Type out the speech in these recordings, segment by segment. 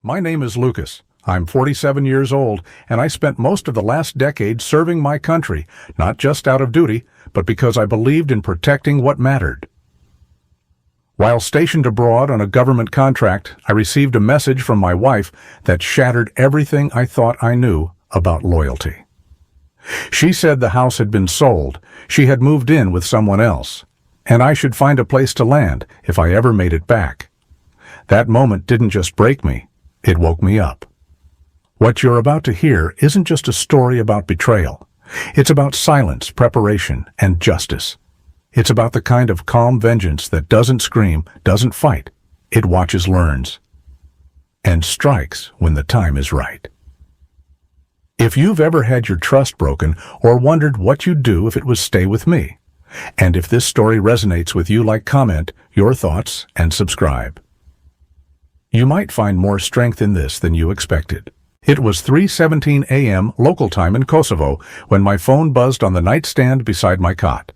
My name is Lucas. I'm 47 years old, and I spent most of the last decade serving my country, not just out of duty, but because I believed in protecting what mattered. While stationed abroad on a government contract, I received a message from my wife that shattered everything I thought I knew about loyalty. She said the house had been sold, she had moved in with someone else, and I should find a place to land if I ever made it back. That moment didn't just break me, it woke me up. What you're about to hear isn't just a story about betrayal. It's about silence, preparation, and justice. It's about the kind of calm vengeance that doesn't scream, doesn't fight. It watches, learns, and strikes when the time is right. If you've ever had your trust broken or wondered what you'd do if it was stay with me, and if this story resonates with you, comment your thoughts and subscribe. You might find more strength in this than you expected. It was 3:17 a.m. local time in Kosovo when my phone buzzed on the nightstand beside my cot.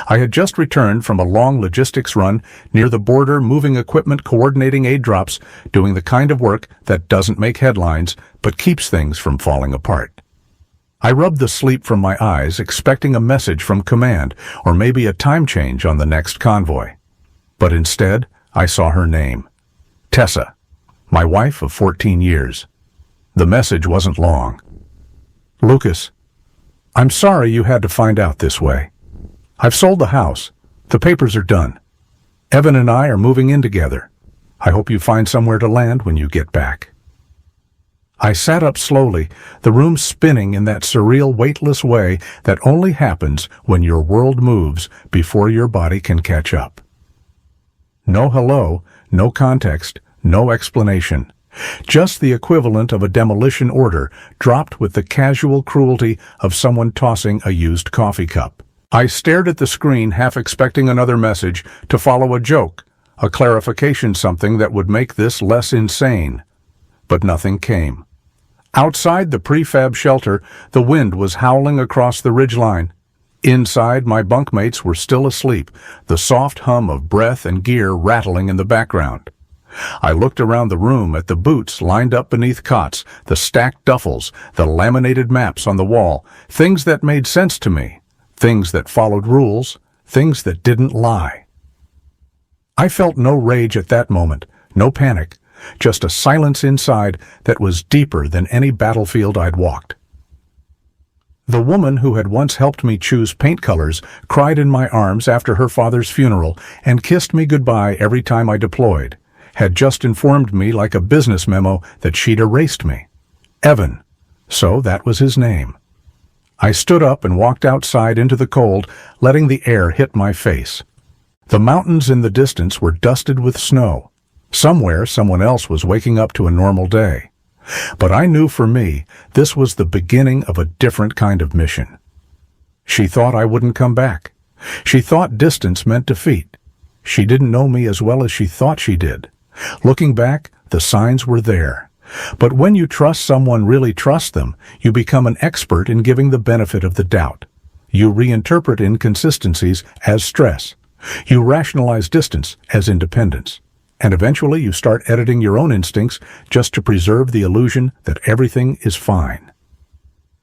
I had just returned from a long logistics run near the border, moving equipment, coordinating aid drops, doing the kind of work that doesn't make headlines but keeps things from falling apart. I rubbed the sleep from my eyes, expecting a message from command or maybe a time change on the next convoy. But instead, I saw her name, Tessa, my wife of 14 years. The message wasn't long. Lucas, I'm sorry you had to find out this way. I've sold the house. The papers are done. Evan and I are moving in together. I hope you find somewhere to land when you get back. I sat up slowly, the room spinning in that surreal, weightless way that only happens when your world moves before your body can catch up. No hello, no context, no explanation. Just the equivalent of a demolition order dropped with the casual cruelty of someone tossing a used coffee cup. I stared at the screen, half expecting another message to follow, a joke, a clarification, something that would make this less insane. But nothing came. Outside the prefab shelter, the wind was howling across the ridgeline. Inside, my bunkmates were still asleep, the soft hum of breath and gear rattling in the background. I looked around the room at the boots lined up beneath cots, the stacked duffels, the laminated maps on the wall, things that made sense to me, things that followed rules, things that didn't lie. I felt no rage at that moment, no panic, just a silence inside that was deeper than any battlefield I'd walked. The woman who had once helped me choose paint colors cried in my arms after her father's funeral and kissed me goodbye every time I deployed, had just informed me like a business memo that she'd erased me. Evan. So that was his name. I stood up and walked outside into the cold, letting the air hit my face. The mountains in the distance were dusted with snow. Somewhere, someone else was waking up to a normal day. But I knew for me, this was the beginning of a different kind of mission. She thought I wouldn't come back. She thought distance meant defeat. She didn't know me as well as she thought she did. Looking back, the signs were there. But when you trust someone, really trust them, you become an expert in giving the benefit of the doubt. You reinterpret inconsistencies as stress. You rationalize distance as independence. And eventually you start editing your own instincts just to preserve the illusion that everything is fine.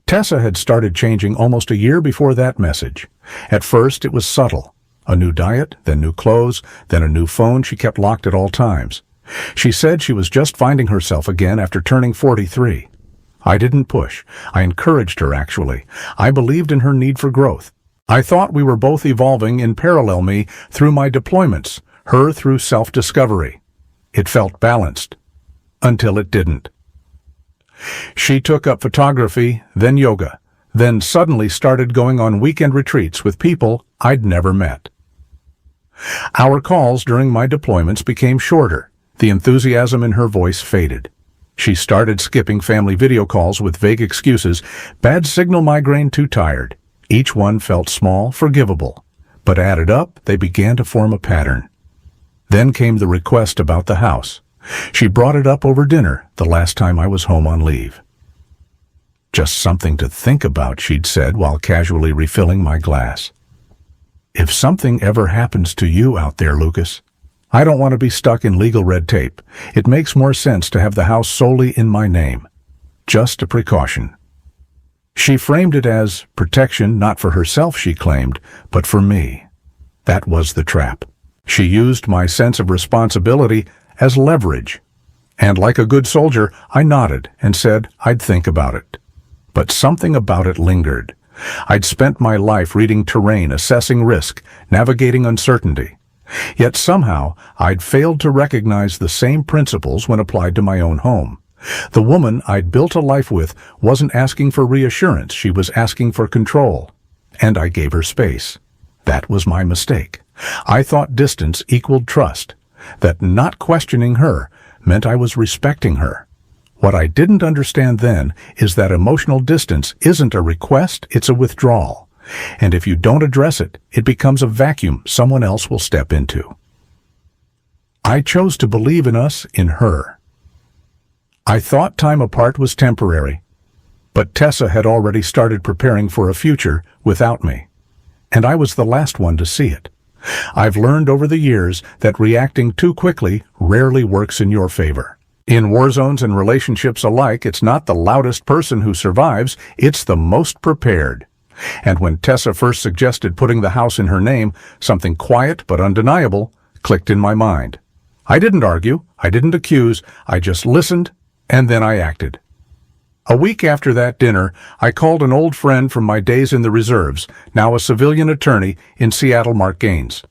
Tessa had started changing almost a year before that message. At first it was subtle. A new diet, then new clothes, then a new phone she kept locked at all times. She said she was just finding herself again after turning 43. I didn't push. I encouraged her, actually. I believed in her need for growth. I thought we were both evolving in parallel, me through my deployments, her through self-discovery. It felt balanced. Until it didn't. She took up photography, then yoga, then suddenly started going on weekend retreats with people I'd never met. Our calls during my deployments became shorter. The enthusiasm in her voice faded. She started skipping family video calls with vague excuses, bad signal, migraine, too tired. Each one felt small, forgivable. But added up, they began to form a pattern. Then came the request about the house. She brought it up over dinner the last time I was home on leave. Just something to think about, she'd said while casually refilling my glass. If something ever happens to you out there, Lucas, I don't want to be stuck in legal red tape. It makes more sense to have the house solely in my name. Just a precaution. She framed it as protection, not for herself, she claimed, but for me. That was the trap. She used my sense of responsibility as leverage. And like a good soldier, I nodded and said I'd think about it. But something about it lingered. I'd spent my life reading terrain, assessing risk, navigating uncertainty. Yet somehow, I'd failed to recognize the same principles when applied to my own home. The woman I'd built a life with wasn't asking for reassurance, she was asking for control. And I gave her space. That was my mistake. I thought distance equaled trust, that not questioning her meant I was respecting her. What I didn't understand then is that emotional distance isn't a request, it's a withdrawal. And if you don't address it, it becomes a vacuum someone else will step into. I chose to believe in us, in her. I thought time apart was temporary, but Tessa had already started preparing for a future without me, and I was the last one to see it. I've learned over the years that reacting too quickly rarely works in your favor. In war zones and relationships alike, it's not the loudest person who survives, it's the most prepared. And when Tessa first suggested putting the house in her name, something quiet but undeniable clicked in my mind. I didn't argue, I didn't accuse, I just listened, and then I acted. A week after that dinner, I called an old friend from my days in the reserves, now a civilian attorney in Seattle, Mark Gaines.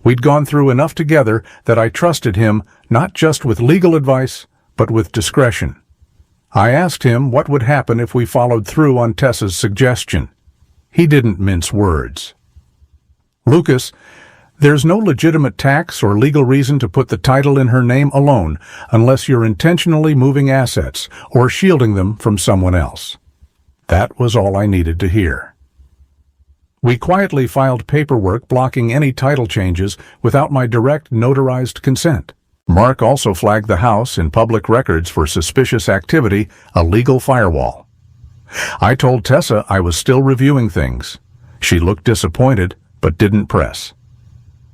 We'd gone through enough together that I trusted him not just with legal advice, but with discretion. I asked him what would happen if we followed through on Tessa's suggestion. He didn't mince words. "Lucas, there's no legitimate tax or legal reason to put the title in her name alone unless you're intentionally moving assets or shielding them from someone else." That was all I needed to hear. We quietly filed paperwork blocking any title changes without my direct notarized consent. Mark also flagged the house in public records for suspicious activity, a legal firewall. I told Tessa I was still reviewing things. She looked disappointed, but didn't press.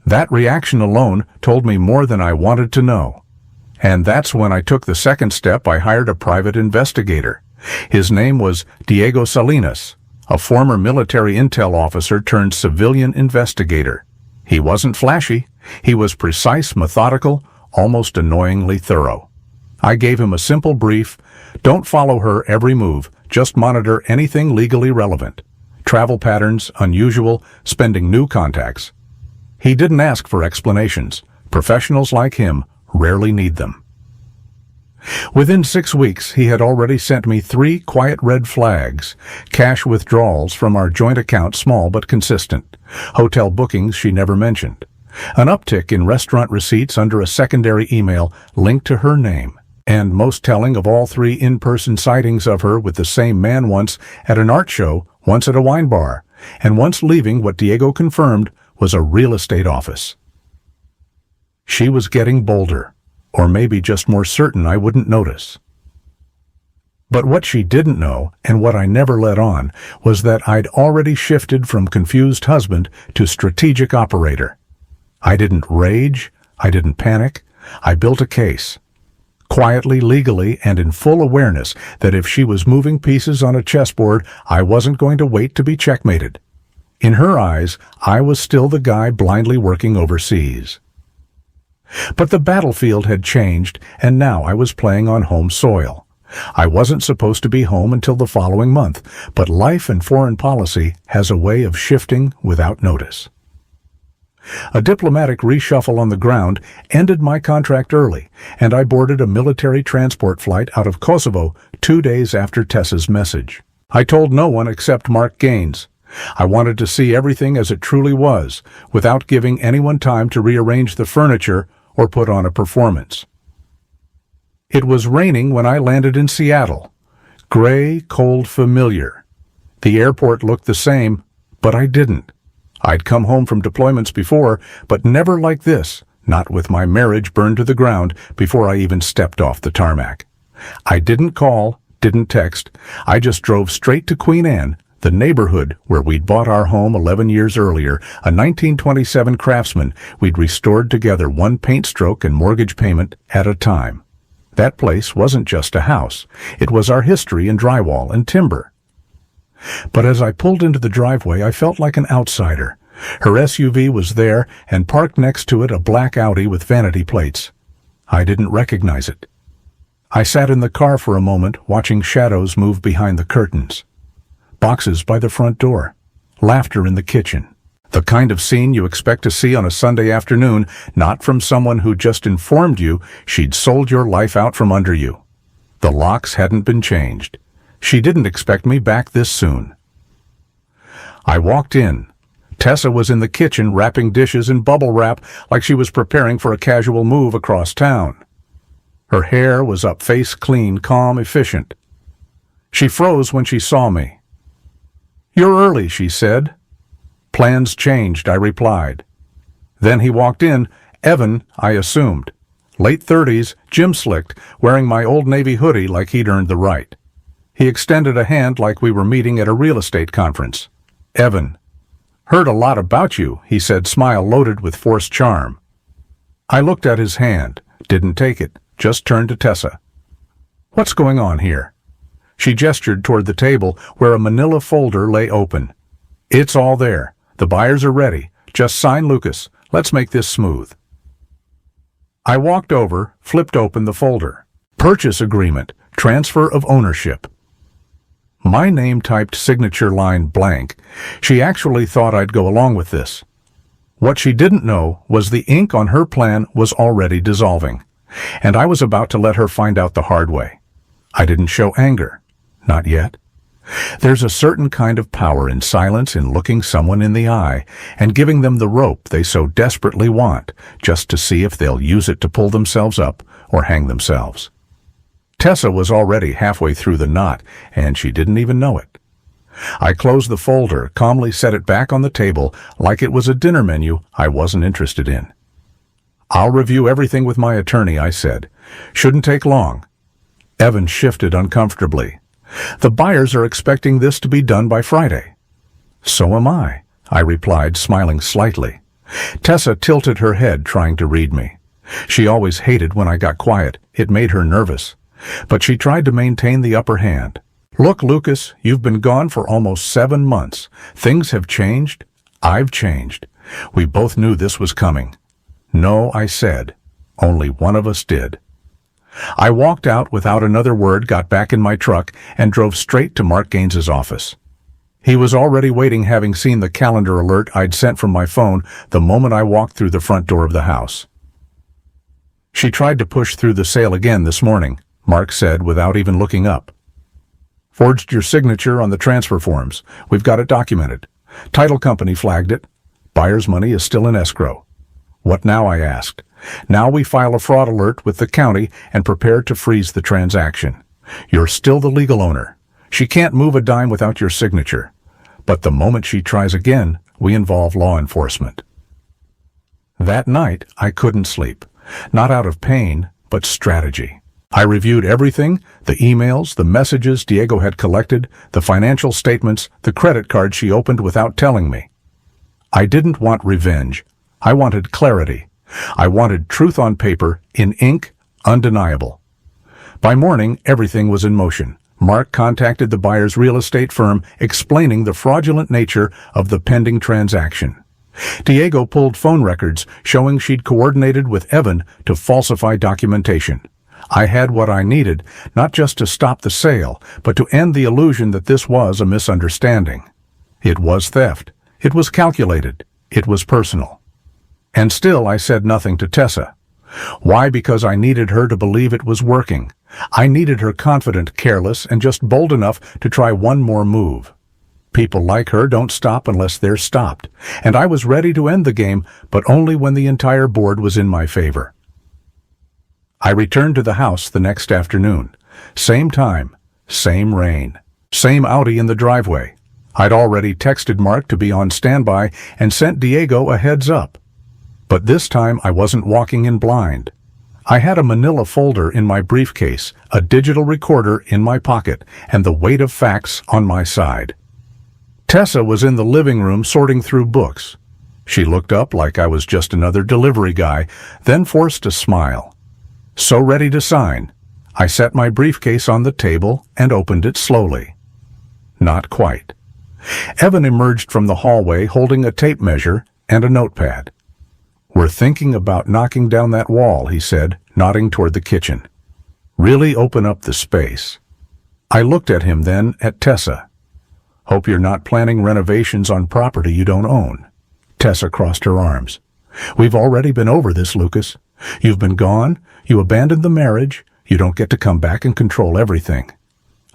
That reaction alone told me more than I wanted to know. And that's when I took the second step. I hired a private investigator. His name was Diego Salinas, a former military intel officer turned civilian investigator. He wasn't flashy. He was precise, methodical, almost annoyingly thorough. I gave him a simple brief: don't follow her every move, just monitor anything legally relevant. Travel patterns, unusual, spending new contacts. He didn't ask for explanations. Professionals like him rarely need them. Within 6 weeks, he had already sent me 3 quiet red flags: cash withdrawals from our joint account, small but consistent; hotel bookings she never mentioned; an uptick in restaurant receipts under a secondary email linked to her name; and most telling of all, 3 in-person sightings of her with the same man, once at an art show, once at a wine bar, and once leaving what Diego confirmed was a real estate office. She was getting bolder, or maybe just more certain I wouldn't notice. But what she didn't know, and what I never let on, was that I'd already shifted from confused husband to strategic operator. I didn't rage, I didn't panic, I built a case. Quietly, legally, and in full awareness that if she was moving pieces on a chessboard, I wasn't going to wait to be checkmated. In her eyes, I was still the guy blindly working overseas. But the battlefield had changed, and now I was playing on home soil. I wasn't supposed to be home until the following month, but life and foreign policy has a way of shifting without notice. A diplomatic reshuffle on the ground ended my contract early, and I boarded a military transport flight out of Kosovo 2 days after Tessa's message. I told no one except Mark Gaines. I wanted to see everything as it truly was, without giving anyone time to rearrange the furniture or put on a performance. It was raining when I landed in Seattle. Gray, cold, familiar. The airport looked the same, but I didn't. I'd come home from deployments before, but never like this, not with my marriage burned to the ground before I even stepped off the tarmac. I didn't call, didn't text. I just drove straight to Queen Anne, The neighborhood where we'd bought our home 11 years earlier, a 1927 Craftsman we'd restored together one paint stroke and mortgage payment at a time. That place wasn't just a house. It was our history in drywall and timber. But as I pulled into the driveway, I felt like an outsider. Her SUV was there, and parked next to it a black Audi with vanity plates. I didn't recognize it. I sat in the car for a moment, watching shadows move behind the curtains. Boxes by the front door. Laughter in the kitchen. The kind of scene you expect to see on a Sunday afternoon, not from someone who just informed you she'd sold your life out from under you. The locks hadn't been changed. She didn't expect me back this soon. I walked in. Tessa was in the kitchen wrapping dishes in bubble wrap like she was preparing for a casual move across town. Her hair was up face clean, calm, efficient. She froze when she saw me. "You're early," she said. "Plans changed," I replied. Then he walked in, Evan, I assumed. Late 30s, gym-slicked, wearing my old Navy hoodie like he'd earned the right. He extended a hand like we were meeting at a real estate conference. "Evan." "Heard a lot about you," he said, smile loaded with forced charm. I looked at his hand, didn't take it, just turned to Tessa. "What's going on here?" She gestured toward the table where a manila folder lay open. "It's all there. The buyers are ready. Just sign Lucas. Let's make this smooth." I walked over, flipped open the folder. Purchase agreement, transfer of ownership. My name typed signature line blank. She actually thought I'd go along with this. What she didn't know was the ink on her plan was already dissolving, and I was about to let her find out the hard way. I didn't show anger. Not yet. There's a certain kind of power in silence, in looking someone in the eye and giving them the rope they so desperately want, just to see if they'll use it to pull themselves up or hang themselves. Tessa was already halfway through the knot, and she didn't even know it. I closed the folder, calmly set it back on the table like it was a dinner menu I wasn't interested in. "I'll review everything with my attorney," I said. "Shouldn't take long." Evan shifted uncomfortably. "The buyers are expecting this to be done by Friday." "So am I," I replied, smiling slightly. Tessa tilted her head, trying to read me. She always hated when I got quiet. It made her nervous. But she tried to maintain the upper hand. "Look, Lucas, you've been gone for almost 7 months. Things have changed. I've changed. We both knew this was coming." "No," I said. "Only one of us did." I walked out without another word, got back in my truck, and drove straight to Mark Gaines's office. He was already waiting, having seen the calendar alert I'd sent from my phone the moment I walked through the front door of the house. "She tried to push through the sale again this morning," Mark said without even looking up. "Forged your signature on the transfer forms. We've got it documented. Title company flagged it. Buyer's money is still in escrow." "What now?" I asked. "Now we file a fraud alert with the county and prepare to freeze the transaction. You're still the legal owner. She can't move a dime without your signature. But the moment she tries again, we involve law enforcement." That night, I couldn't sleep. Not out of pain, but strategy. I reviewed everything, the emails, the messages Diego had collected, the financial statements, the credit card she opened without telling me. I didn't want revenge. I wanted clarity. I wanted truth on paper, in ink, undeniable. By morning, everything was in motion. Mark contacted the buyer's real estate firm, explaining the fraudulent nature of the pending transaction. Diego pulled phone records showing she'd coordinated with Evan to falsify documentation. I had what I needed, not just to stop the sale, but to end the illusion that this was a misunderstanding. It was theft. It was calculated. It was personal. And still I said nothing to Tessa. Why? Because I needed her to believe it was working. I needed her confident, careless, and just bold enough to try one more move. People like her don't stop unless they're stopped, and I was ready to end the game, but only when the entire board was in my favor. I returned to the house the next afternoon. Same time, same rain, same Audi in the driveway. I'd already texted Mark to be on standby and sent Diego a heads up. But this time I wasn't walking in blind. I had a manila folder in my briefcase, a digital recorder in my pocket, and the weight of facts on my side. Tessa was in the living room sorting through books. She looked up like I was just another delivery guy, then forced a smile. So ready to sign, I set my briefcase on the table and opened it slowly. Not quite. Evan emerged from the hallway holding a tape measure and a notepad. "We're thinking about knocking down that wall," he said, nodding toward the kitchen. "Really open up the space." I looked at him, then at Tessa. "Hope you're not planning renovations on property you don't own." Tessa crossed her arms. "We've already been over this, Lucas. You've been gone, you abandoned the marriage, you don't get to come back and control everything."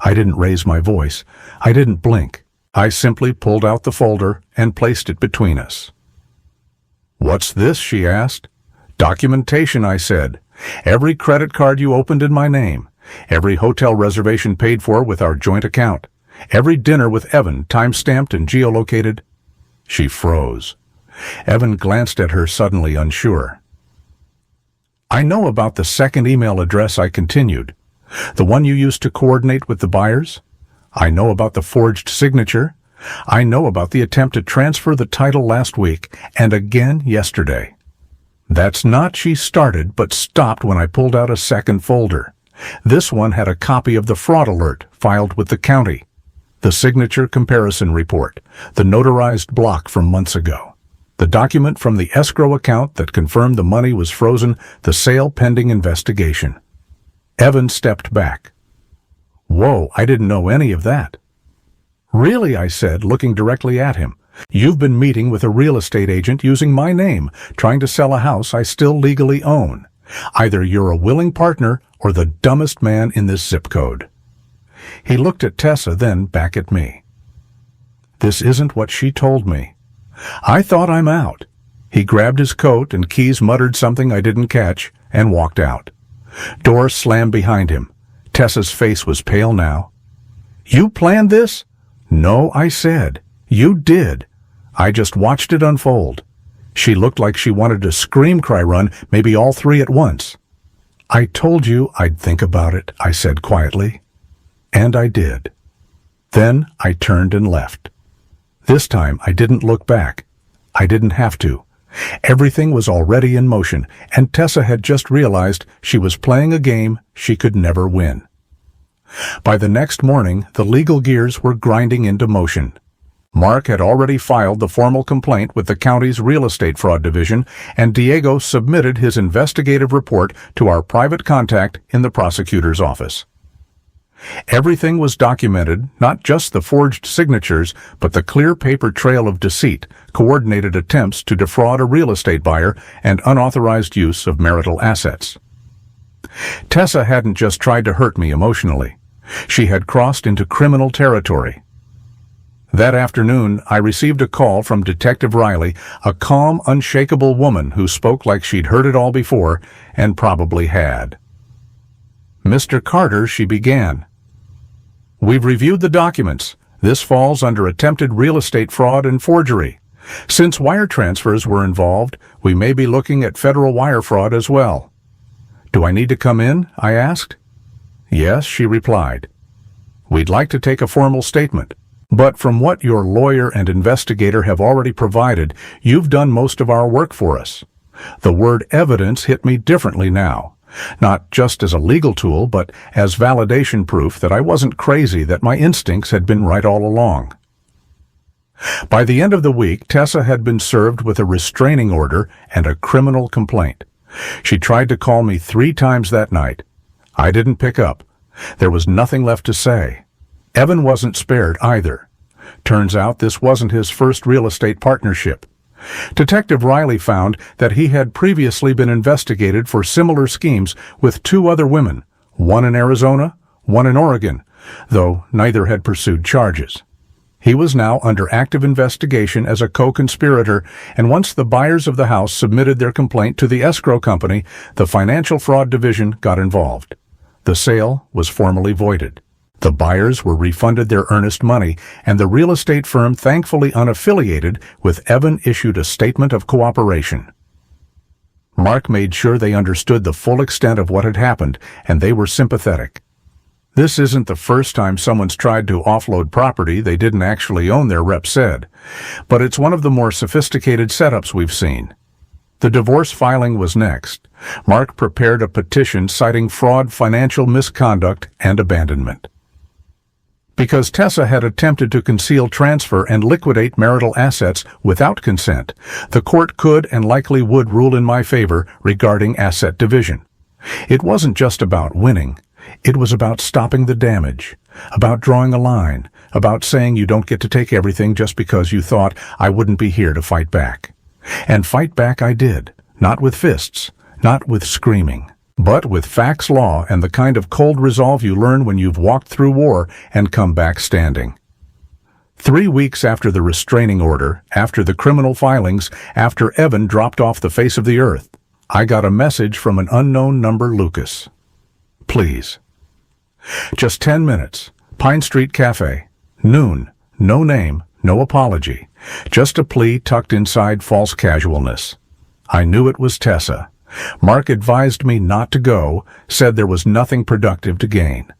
I didn't raise my voice. I didn't blink. I simply pulled out the folder and placed it between us. "What's this?" she asked. "Documentation," I said. "Every credit card you opened in my name. Every hotel reservation paid for with our joint account. Every dinner with Evan, time-stamped and geolocated." She froze. Evan glanced at her, suddenly unsure. "I know about the second email address," I continued. "The one you used to coordinate with the buyers. I know about the forged signature. I know about the attempt to transfer the title last week, and again yesterday." "That's not," she started, but stopped when I pulled out a second folder. This one had a copy of the fraud alert filed with the county, the signature comparison report, the notarized block from months ago, the document from the escrow account that confirmed the money was frozen, the sale pending investigation. Evan stepped back. "Whoa, I didn't know any of that." "Really?" I said, looking directly at him. "You've been meeting with a real estate agent using my name, trying to sell a house I still legally own. Either you're a willing partner or the dumbest man in this zip code." He looked at Tessa, then back at me. "This isn't what she told me." "I thought I'm out." He grabbed his coat and keys, muttered something I didn't catch, and walked out. Door slammed behind him. Tessa's face was pale now. "You planned this?" "No," I said. "You did. I just watched it unfold." She looked like she wanted to scream, cry, run, maybe all three at once. "I told you I'd think about it," I said quietly. And I did. Then I turned and left. This time I didn't look back. I didn't have to. Everything was already in motion, and Tessa had just realized she was playing a game she could never win. By the next morning, the legal gears were grinding into motion. Mark had already filed the formal complaint with the county's real estate fraud division, and Diego submitted his investigative report to our private contact in the prosecutor's office. Everything was documented, not just the forged signatures, but the clear paper trail of deceit, coordinated attempts to defraud a real estate buyer, and unauthorized use of marital assets. Tessa hadn't just tried to hurt me emotionally. She had crossed into criminal territory. That afternoon, I received a call from Detective Riley, a calm, unshakable woman who spoke like she'd heard it all before, and probably had. "Mr. Carter," she began, "we've reviewed the documents. This falls under attempted real estate fraud and forgery. Since wire transfers were involved, we may be looking at federal wire fraud as well." "Do I need to come in?" I asked. "Yes," she replied. "We'd like to take a formal statement. But from what your lawyer and investigator have already provided, you've done most of our work for us." The word evidence hit me differently now. Not just as a legal tool, but as validation proof that I wasn't crazy, that my instincts had been right all along. By the end of the week, Tessa had been served with a restraining order and a criminal complaint. She tried to call me 3 times that night. I didn't pick up. There was nothing left to say. Evan wasn't spared either. Turns out this wasn't his first real estate partnership. Detective Riley found that he had previously been investigated for similar schemes with 2 other women, one in Arizona, one in Oregon, though neither had pursued charges. He was now under active investigation as a co-conspirator, and once the buyers of the house submitted their complaint to the escrow company, the financial fraud division got involved. The sale was formally voided. The buyers were refunded their earnest money, and the real estate firm, thankfully unaffiliated with Evan, issued a statement of cooperation. Mark made sure they understood the full extent of what had happened, and they were sympathetic. This isn't the first time someone's tried to offload property they didn't actually own, their rep said, but it's one of the more sophisticated setups we've seen. The divorce filing was next. Mark prepared a petition citing fraud, financial misconduct, and abandonment. Because Tessa had attempted to conceal, transfer, and liquidate marital assets without consent, the court could and likely would rule in my favor regarding asset division. It wasn't just about winning. It was about stopping the damage, about drawing a line, about saying you don't get to take everything just because you thought I wouldn't be here to fight back. And fight back I did, not with fists, not with screaming, but with facts, law, and the kind of cold resolve you learn when you've walked through war and come back standing. 3 weeks after the restraining order, after the criminal filings, after Evan dropped off the face of the earth, I got a message from an unknown number. Lucas. Please. Just 10 minutes. Pine Street Cafe. Noon. No name, no apology. Just a plea tucked inside false casualness. I knew it was Tessa. Mark advised me not to go, said there was nothing productive to gain.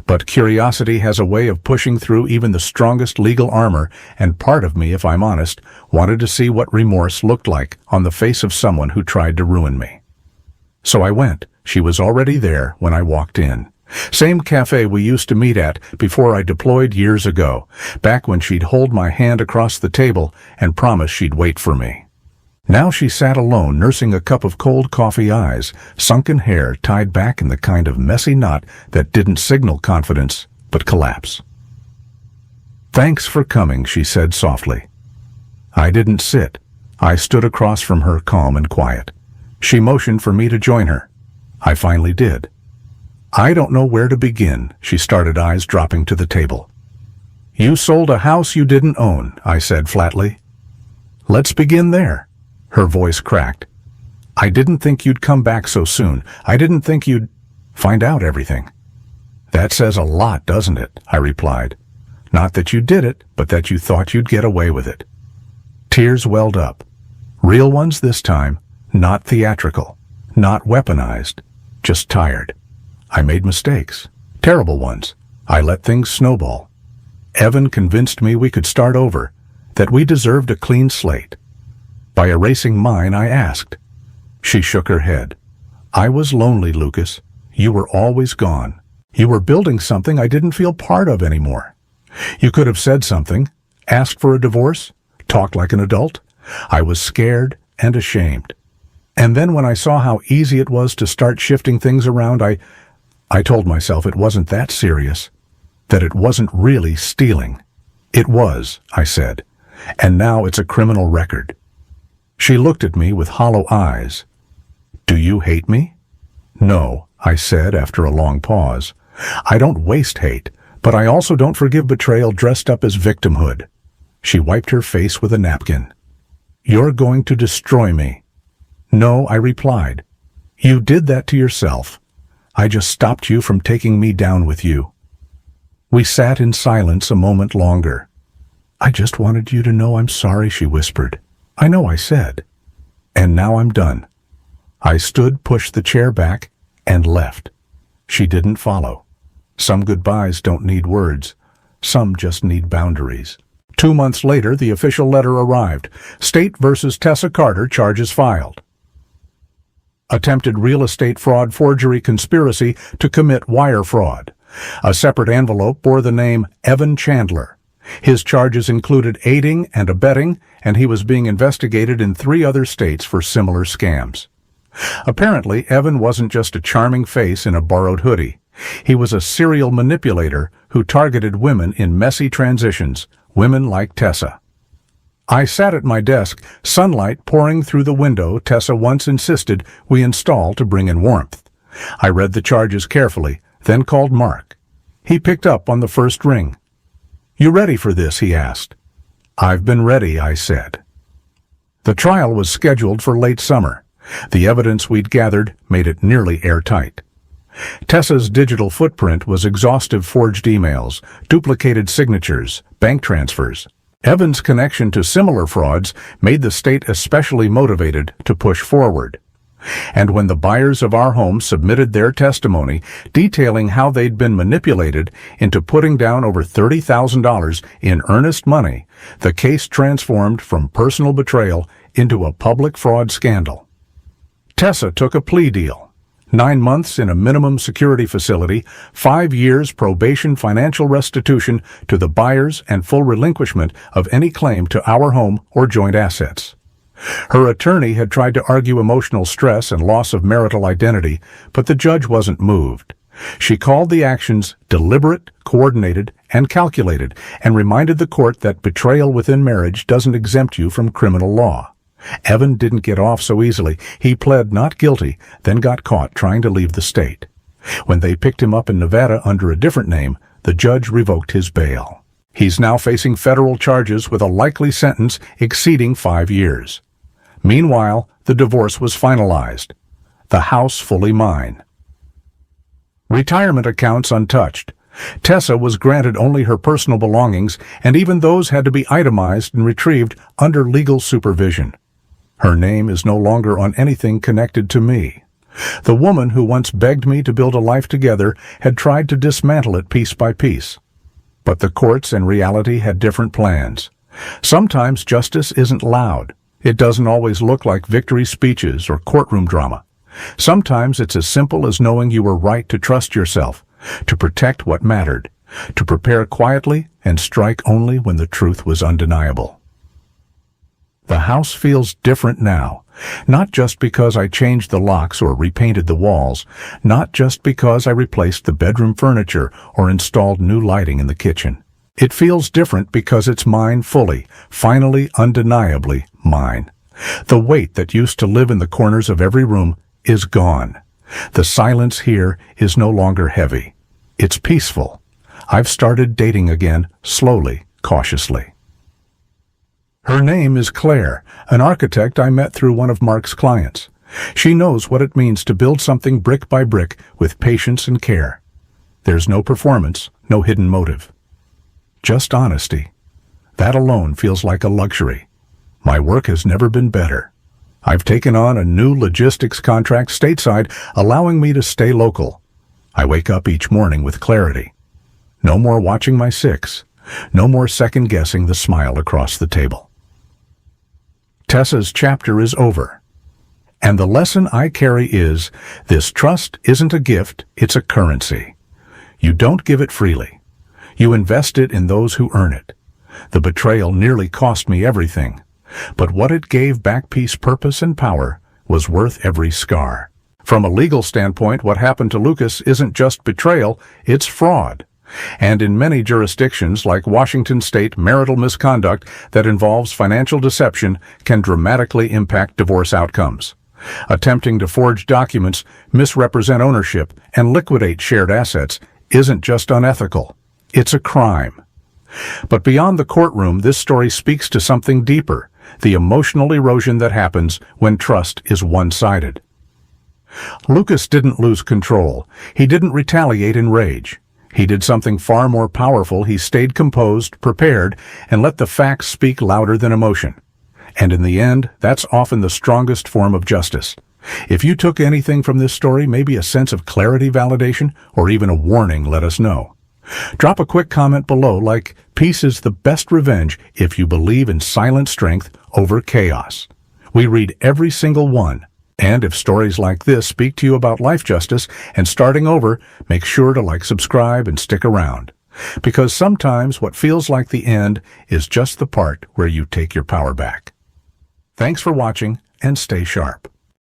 But curiosity has a way of pushing through even the strongest legal armor, and part of me, if I'm honest, wanted to see what remorse looked like on the face of someone who tried to ruin me. So I went. She was already there when I walked in. Same cafe we used to meet at before I deployed years ago, back when she'd hold my hand across the table and promise she'd wait for me. Now she sat alone, nursing a cup of cold coffee, eyes, sunken hair tied back in the kind of messy knot that didn't signal confidence, but collapse. "Thanks for coming," she said softly. I didn't sit. I stood across from her, calm and quiet. She motioned for me to join her. I finally did. "I don't know where to begin," she started, eyes dropping to the table. "You sold a house you didn't own," I said flatly. "Let's begin there." Her voice cracked. "I didn't think you'd come back so soon. I didn't think you'd find out everything." "That says a lot, doesn't it?" I replied. "Not that you did it, but that you thought you'd get away with it." Tears welled up. Real ones this time, not theatrical, not weaponized, just tired. I made mistakes, terrible ones. I let things snowball. Evan convinced me we could start over, that we deserved a clean slate. By erasing mine, I asked. She shook her head. "I was lonely, Lucas. You were always gone. You were building something I didn't feel part of anymore. You could have said something, asked for a divorce, talked like an adult. I was scared and ashamed. And then when I saw how easy it was to start shifting things around, I told myself it wasn't that serious, that it wasn't really stealing. It was," I said, "and now it's a criminal record." She looked at me with hollow eyes. "Do you hate me?" "No," I said after a long pause. "I don't waste hate, but I also don't forgive betrayal dressed up as victimhood." She wiped her face with a napkin. "You're going to destroy me." "No," I replied. "You did that to yourself. I just stopped you from taking me down with you." We sat in silence a moment longer. "I just wanted you to know I'm sorry," she whispered. "I know," I said. "And now I'm done." I stood, pushed the chair back, and left. She didn't follow. Some goodbyes don't need words. Some just need boundaries. 2 months later, the official letter arrived. State versus Tessa Carter, charges filed. Attempted real estate fraud, forgery, conspiracy to commit wire fraud. A separate envelope bore the name Evan Chandler. His charges included aiding and abetting, and he was being investigated in 3 other states for similar scams. Apparently, Evan wasn't just a charming face in a borrowed hoodie. He was a serial manipulator who targeted women in messy transitions, women like Tessa. I sat at my desk, sunlight pouring through the window Tessa once insisted we install to bring in warmth. I read the charges carefully, then called Mark. He picked up on the first ring. "You ready for this?" he asked. "I've been ready," I said. The trial was scheduled for late summer. The evidence we'd gathered made it nearly airtight. Tessa's digital footprint was exhaustive: forged emails, duplicated signatures, bank transfers. Evan's connection to similar frauds made the state especially motivated to push forward. And when the buyers of our home submitted their testimony detailing how they'd been manipulated into putting down over $30,000 in earnest money, the case transformed from personal betrayal into a public fraud scandal. Tessa took a plea deal: 9 months in a minimum security facility, 5 years probation, financial restitution to the buyers, and full relinquishment of any claim to our home or joint assets. Her attorney had tried to argue emotional stress and loss of marital identity, but the judge wasn't moved. She called the actions deliberate, coordinated, and calculated, and reminded the court that betrayal within marriage doesn't exempt you from criminal law. Evan didn't get off so easily. He pled not guilty, then got caught trying to leave the state. When they picked him up in Nevada under a different name, the judge revoked his bail. He's now facing federal charges with a likely sentence exceeding 5 years. Meanwhile, the divorce was finalized. The house fully mine. Retirement accounts untouched. Tessa was granted only her personal belongings, and even those had to be itemized and retrieved under legal supervision. Her name is no longer on anything connected to me. The woman who once begged me to build a life together had tried to dismantle it piece by piece. But the courts and reality had different plans. Sometimes justice isn't loud. It doesn't always look like victory speeches or courtroom drama. Sometimes it's as simple as knowing you were right to trust yourself, to protect what mattered, to prepare quietly and strike only when the truth was undeniable. The house feels different now, not just because I changed the locks or repainted the walls, not just because I replaced the bedroom furniture or installed new lighting in the kitchen. It feels different because it's mine fully, finally, undeniably mine. The weight that used to live in the corners of every room is gone. The silence here is no longer heavy. It's peaceful. I've started dating again, slowly, cautiously. Her name is Claire, an architect I met through one of Mark's clients. She knows what it means to build something brick by brick with patience and care. There's no performance, no hidden motive. Just honesty. That alone feels like a luxury. My work has never been better. I've taken on a new logistics contract stateside, allowing me to stay local. I wake up each morning with clarity. No more watching my 6. No more second-guessing the smile across the table. Tessa's chapter is over. And the lesson I carry is, this trust isn't a gift, it's a currency. You don't give it freely. You invest it in those who earn it. The betrayal nearly cost me everything, but what it gave back, peace, purpose, and power, was worth every scar. From a legal standpoint, what happened to Lucas isn't just betrayal, it's fraud. And in many jurisdictions, like Washington state, marital misconduct that involves financial deception can dramatically impact divorce outcomes. Attempting to forge documents, misrepresent ownership, and liquidate shared assets isn't just unethical. It's a crime. But beyond the courtroom, this story speaks to something deeper, the emotional erosion that happens when trust is one-sided. Lucas didn't lose control. He didn't retaliate in rage. He did something far more powerful. He stayed composed, prepared, and let the facts speak louder than emotion. And in the end, that's often the strongest form of justice. If you took anything from this story, maybe a sense of clarity, validation, or even a warning, let us know. Drop a quick comment below like, peace is the best revenge if you believe in silent strength over chaos. We read every single one. And if stories like this speak to you about life justice and starting over, make sure to like, subscribe, and stick around. Because sometimes what feels like the end is just the part where you take your power back. Thanks for watching, and stay sharp.